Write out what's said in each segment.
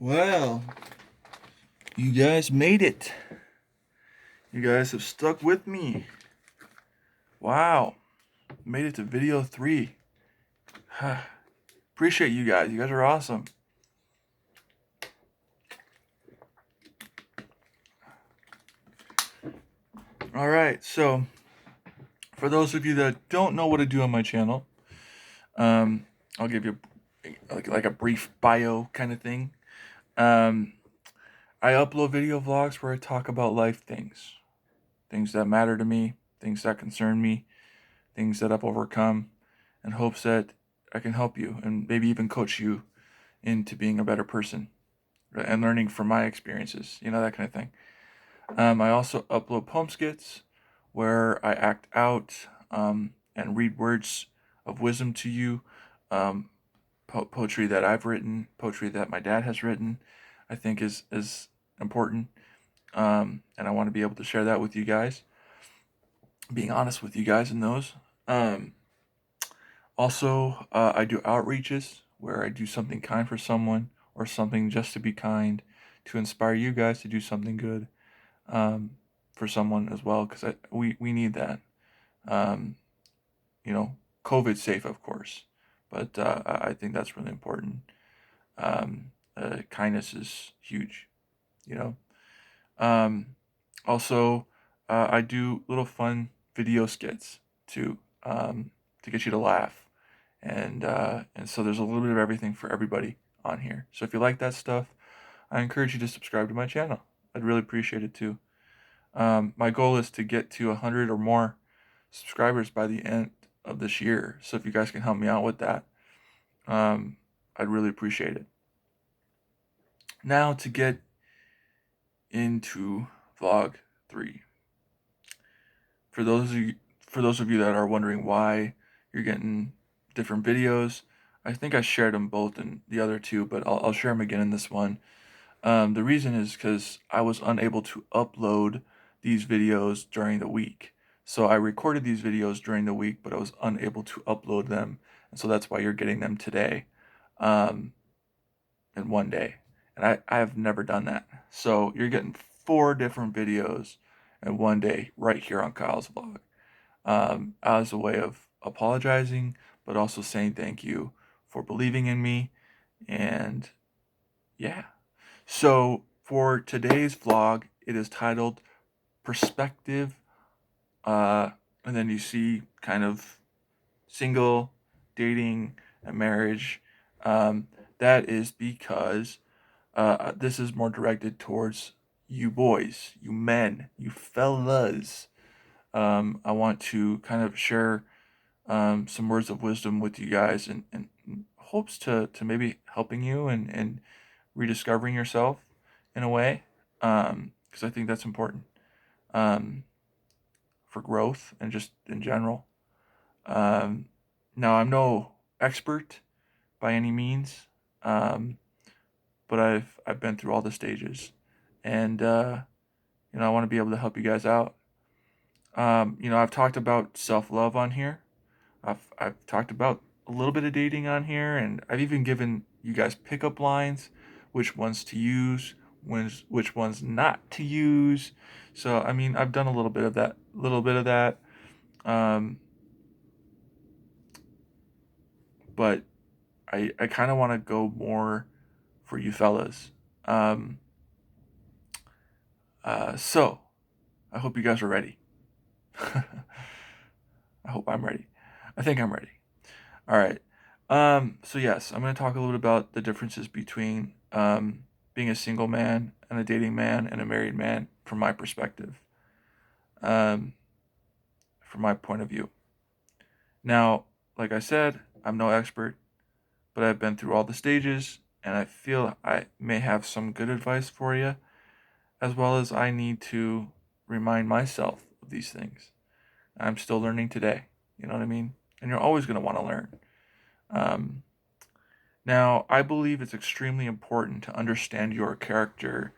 Well, you guys made it. You guys have stuck with me. Wow. Made it to video 3. Appreciate you guys. You guys are awesome. Alright, so for those of you that don't know what to do on my channel, I'll give you like a brief bio kind of thing. I upload video vlogs where I talk about life things that matter to me, things that concern me, things that I've overcome, in hopes that I can help you and maybe even coach you into being a better person and learning from my experiences, that kind of thing. I also upload poem skits where I act out and read words of wisdom to you, poetry that I've written, poetry that my dad has written. I think is important, and I want to be able to share that with you guys. Being honest with you guys in those. Also, I do outreaches where I do something kind for someone or something just to be kind to inspire you guys to do something good for someone as well, because we need that. Um, COVID safe, of course, but I think that's really important. Kindness is huge, you know. Um, Also, I do little fun video skits to get you to laugh, and so there's a little bit of everything for everybody on here. So if you like that stuff, I encourage you to subscribe to my channel. I'd really appreciate it too. My goal is to get to 100 or more subscribers by the end of this year. So if you guys can help me out with that, I'd really appreciate it. Now to get into vlog 3. For those of you that are wondering why you're getting different videos, I think I shared them both in the other two, but I'll share them again in this one. The reason is because I was unable to upload these videos during the week. So I recorded these videos during the week, but I was unable to upload them. And so that's why you're getting them today, um, in one day. And I have never done that. So you're getting 4 different videos in one day right here on Kyle's vlog, as a way of apologizing, but also saying thank you for believing in me. And yeah. So for today's vlog, it is titled Perspective, and then you see kind of single, dating, and marriage. That is because this is more directed towards you boys, you men, you fellas. I want to kind of share some words of wisdom with you guys, and hopes to maybe helping you and rediscovering yourself in a way, because I think that's important, um, for growth and just in general. Um, Now, I'm no expert by any means, um, but I've been through all the stages, and I want to be able to help you guys out. I've talked about self-love on here. I've talked about a little bit of dating on here, and I've even given you guys pickup lines, which ones to use, which ones not to use. So I mean, I've done a little bit of that, um, but I kind of want to go more for you fellas. Um, so I hope you guys are ready. I hope I'm ready. I think I'm ready. All right. So yes, I'm going to talk a little bit about the differences between being a single man and a dating man and a married man from my perspective, um, from my point of view. Now, like I said, I'm no expert, but I've been through all the stages, and I feel I may have some good advice for you, as well as I need to remind myself of these things. I'm still learning today. You know what I mean? And you're always going to want to learn. Um, Now, I believe it's extremely important to understand your character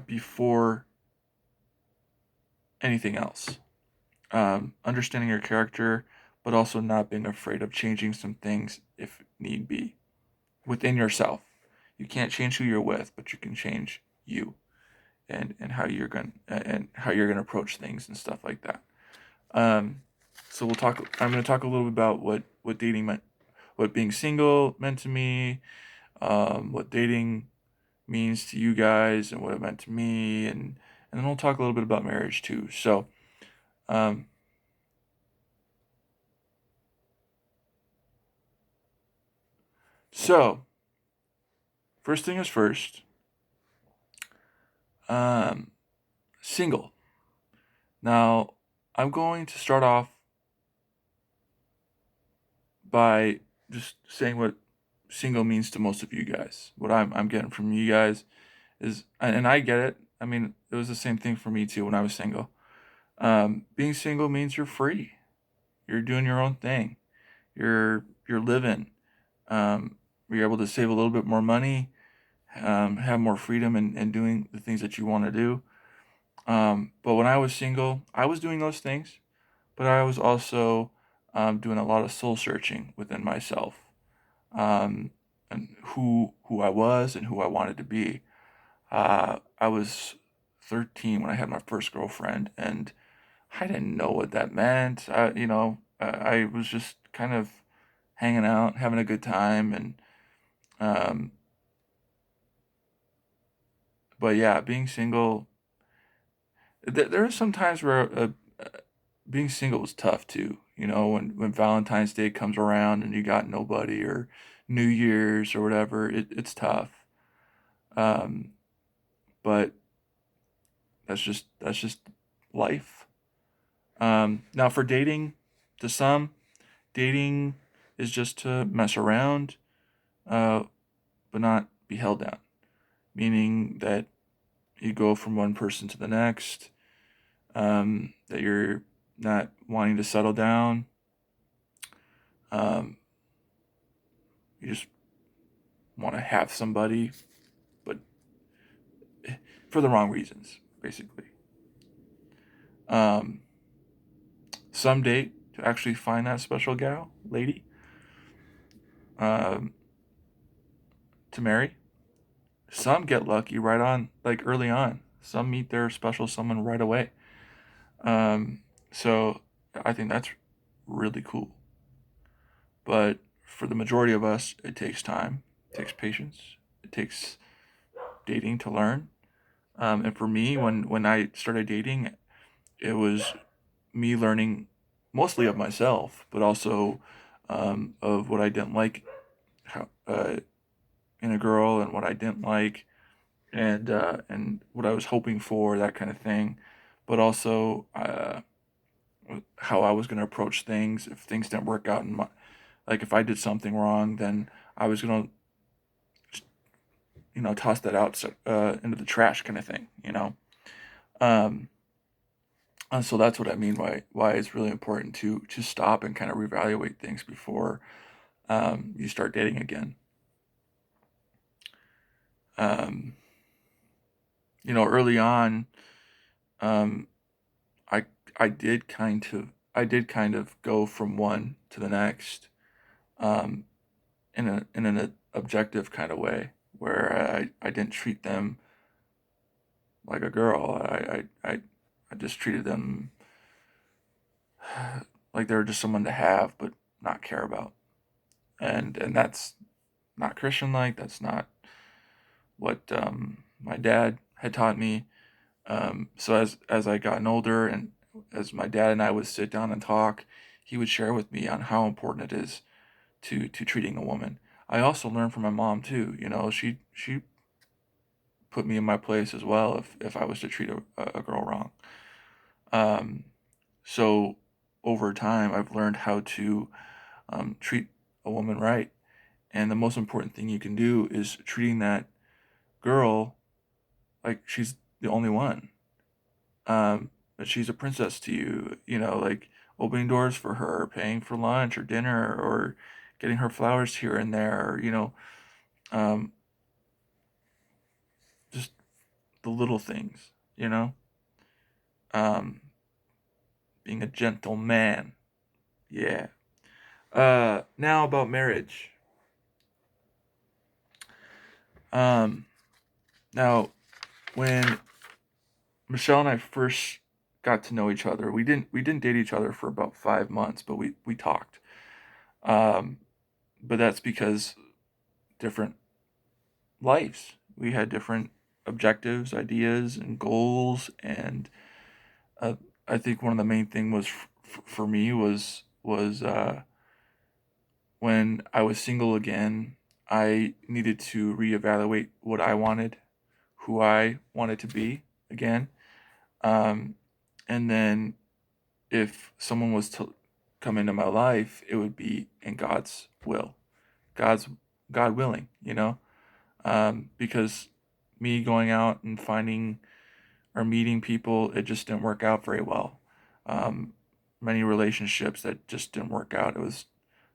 before anything else. Understanding your character, but also not being afraid of changing some things if need be within yourself. You can't change who you're with, but you can change you and how you're gonna approach things and stuff like that. Um, so we'll talk. I'm gonna talk a little bit about what dating meant, what being single meant to me, what dating means to you guys, and what it meant to me, and then we'll talk a little bit about marriage too. Um, so first thing is first. Um, Single. Now, I'm going to start off by just saying what single means to most of you guys. What I'm getting from you guys is, and I get it. I mean, it was the same thing for me too when I was single. Being single means you're free. You're doing your own thing. You're living. Um, you're able to save a little bit more money, have more freedom in doing the things that you want to do. But when I was single, I was doing those things, but I was also doing a lot of soul searching within myself, um, and who I was and who I wanted to be. I was 13 when I had my first girlfriend, and I didn't know what that meant. I was just kind of hanging out, having a good time, and um, but yeah, being single. There are some times where being single was tough too. You know, when Valentine's Day comes around and you got nobody, or New Year's or whatever, it's tough. Um, but that's just life. Now for dating, to some, dating is just to mess around, uh, but not be held down. Meaning that you go from one person to the next, that you're not wanting to settle down. Um, you just want to have somebody, but for the wrong reasons, basically. Um, some date to actually find that special gal, lady, um, to marry. Some get lucky right on, like early on. Some meet their special someone right away. Um, so I think that's really cool. But for the majority of us, it takes time, it takes patience, it takes dating to learn. And for me, when I started dating, it was me learning mostly of myself, but also of what I didn't like in a girl, and what I didn't like, and what I was hoping for, that kind of thing. But also how I was going to approach things if things didn't work out. Like if I did something wrong, then I was going to toss that out, into the trash, kind of thing. Um, and so that's what I mean why it's really important to stop and kind of reevaluate things before you start dating again. Um, Early on, um, I I did kind of go from one to the next, um, in an objective kind of way, where I didn't treat them like a girl. I just treated them like they were just someone to have but not care about, and that's not Christian like. That's not what my dad had taught me. So as I gotten older, and as my dad and I would sit down and talk, he would share with me on how important it is to treating a woman. I also learned from my mom too. She put me in my place as well if I was to treat a girl wrong. Um, so over time, I've learned how to treat a woman right, and the most important thing you can do is treating that girl like she's the only one. That she's a princess to you. Like opening doors for her, paying for lunch or dinner, or getting her flowers here and there. Or, um, just the little things. Um, Being a gentleman. Yeah. Now about marriage. Um, Now, when Michelle and I first got to know each other, we didn't date each other for about 5 months, but we talked. Um, but that's because different lives. We had different objectives, ideas, and goals, and uh, I think one of the main thing was for me was when I was single again. I needed to reevaluate what I wanted, who I wanted to be again. Um, and then if someone was to come into my life, it would be in God's will, God's God willing, because me going out and finding or meeting people, it just didn't work out very well. Um, Many relationships that just didn't work out. It was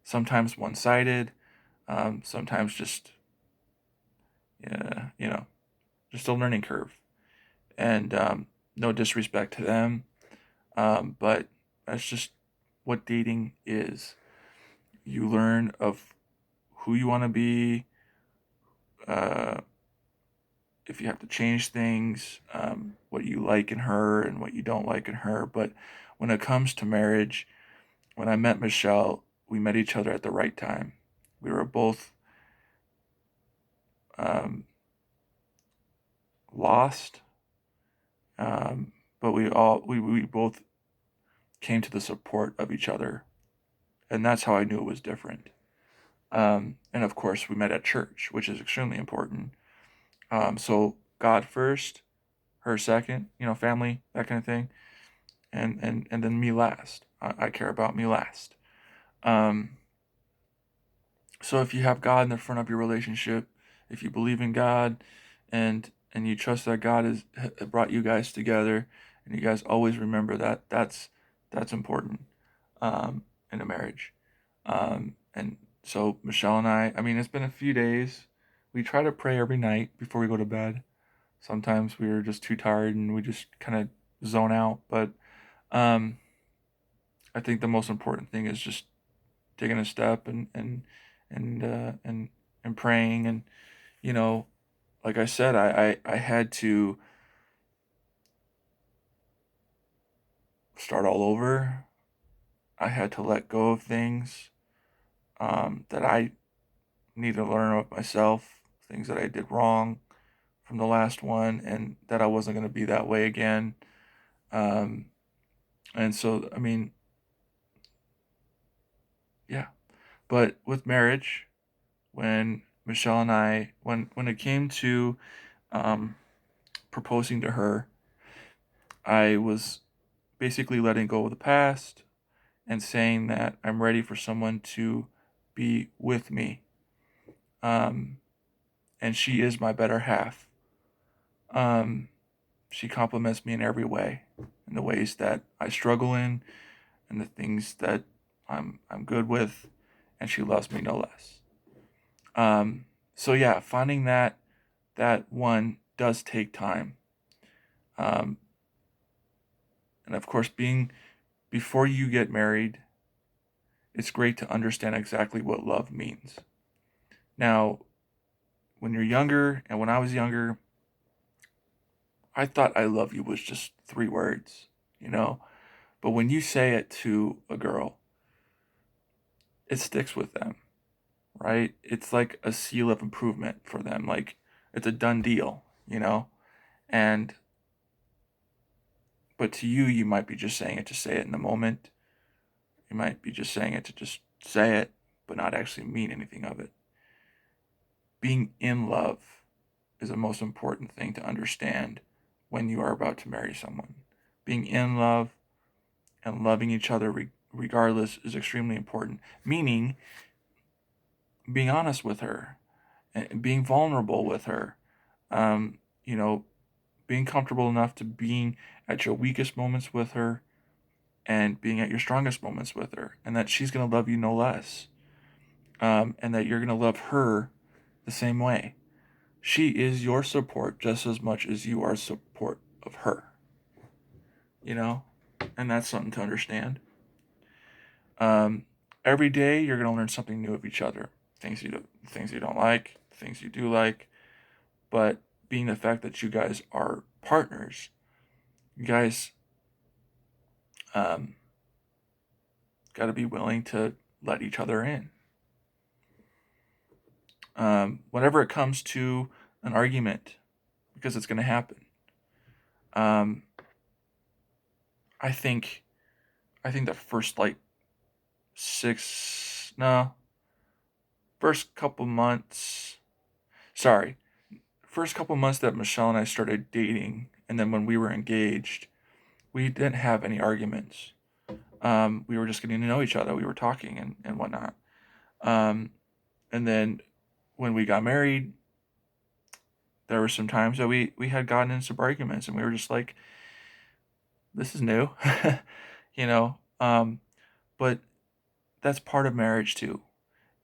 sometimes one-sided, sometimes just, you know, just a learning curve. And no disrespect to them, but that's just what dating is. You learn of who you want to be, uh, if you have to change things, what you like in her and what you don't like in her. But when it comes to marriage, when I met Michelle, we met each other at the right time. We were both um, lost, um, but we both came to the support of each other, and that's how I knew it was different. And of course, we met at church, which is extremely important. So God first, her second, family, that kind of thing, and then me last. I care about me last. Um, so if you have God in the front of your relationship, if you believe in God, and you trust that God has brought you guys together, and you guys always remember that that's important in a marriage. And so Michelle and I mean, it's been a few days. We try to pray every night before we go to bed. Sometimes we're just too tired and we just kind of zone out. But um, I think the most important thing is just taking a step and praying. And you know, like I said, I had to start all over. I had to let go of things that I need to learn about myself, things that I did wrong from the last one, and that I wasn't going to be that way again. Um, and so, I mean, yeah. But with marriage, when Michelle and I, when it came to um, proposing to her, I was basically letting go of the past and saying that I'm ready for someone to be with me. Um, and she is my better half. Um, she compliments me in every way, in the ways that I struggle in, and the things that I'm good with, and she loves me no less. So yeah, finding that one does take time, um, and of course, being before you get married, it's great to understand exactly what love means. Now, when you're younger, and when I was younger, I thought "I love you" was just 3 words, you know. But when you say it to a girl, it sticks with them, right? It's like a seal of improvement for them. Like it's a done deal. And but to you, you might be just saying it to say it in the moment. You might be just saying it to just say it, but not actually mean anything of it. Being in love is the most important thing to understand when you are about to marry someone. Being in love and loving each other regardless is extremely important. Meaning, being honest with her, and being vulnerable with her, um, you know, being comfortable enough to being at your weakest moments with her and being at your strongest moments with her, and that she's going to love you no less, and that you're going to love her the same way. She is your support just as much as you are support of her, you know, and that's something to understand. Um, every day you're going to learn something new of each other. Things you don't like, things you do like. but being the fact that you guys are partners, you guys got to be willing to let each other in. Whenever it comes to an argument, because it's going to happen, um, I think the first like first couple months. Sorry, first couple months that Michelle and I started dating, and then when we were engaged, we didn't have any arguments. We were just getting to know each other. We were talking and whatnot. And then when we got married, there were some times that we had gotten in some arguments, and we were just like, this is new, you know. But that's part of marriage too.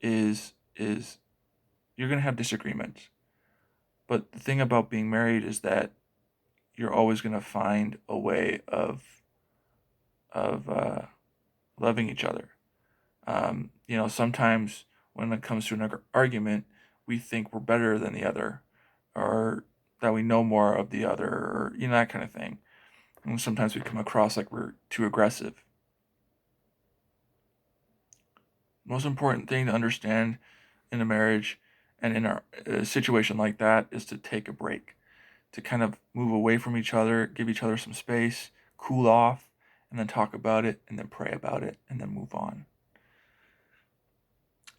Is you're gonna have disagreements, but the thing about being married is that you're always gonna find a way of loving each other. Sometimes when it comes to an argument, we think we're better than the other, or that we know more of the other, or that kind of thing. And sometimes we come across like we're too aggressive. Most important thing to understand in a marriage and in a situation like that is to take a break, to kind of move away from each other, give each other some space, cool off, and then talk about it, and then pray about it, and then move on.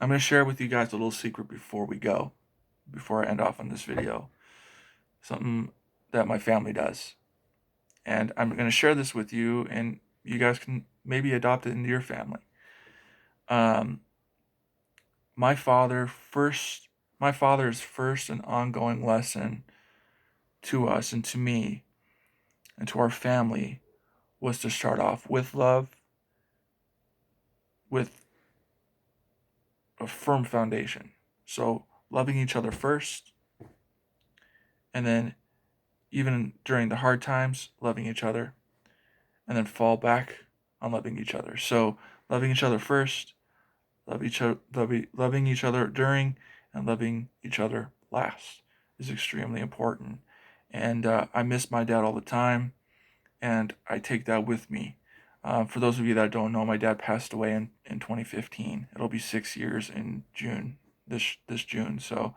I'm going to share with you guys a little secret before I end off on this video. Something that my family does. And I'm going to share this with you, and you guys can maybe adopt it into your family. My father's first and ongoing lesson to us and to me and to our family was to start off with love, with a firm foundation. So loving each other first, and then even during the hard times, loving each other, and then fall back on loving each other. So loving each other first, loving each other during, and loving each other last is extremely important. And I miss my dad all the time, and I take that with me. For those of you that don't know, my dad passed away in 2015. It'll be 6 years in June, this June. So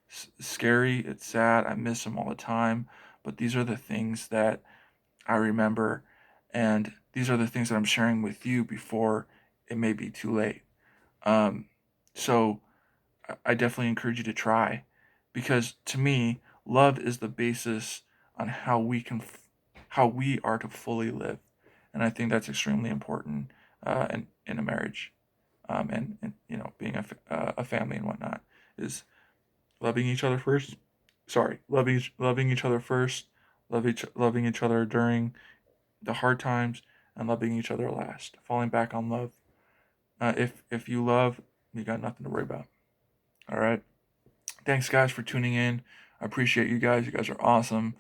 scary, it's sad. I miss him all the time. But these are the things that I remember, and these are the things that I'm sharing with you before it may be too late. So I definitely encourage you to try, because to me, love is the basis on how we are to fully live, and I think that's extremely important in a marriage, and being a family and whatnot, is loving each other first. Sorry, loving each other first, loving each other during the hard times, and loving each other last. Falling back on love. If you love, you got nothing to worry about. All right. Thanks, guys, for tuning in. I appreciate you guys. You guys are awesome.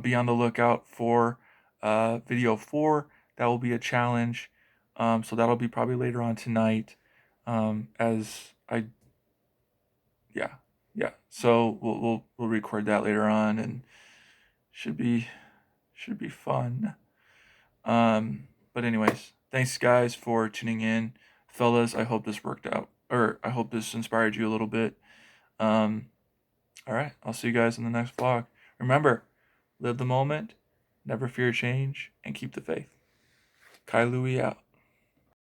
Be on the lookout for video 4. That will be a challenge. So that'll be probably later on tonight. Yeah. So we'll record that later on, and should be fun. But anyways, thanks, guys, for tuning in, fellas. I hope this worked out, or I hope this inspired you a little bit. All right, I'll see you guys in the next vlog. Remember, live the moment, never fear change, and keep the faith. Kai Louie out.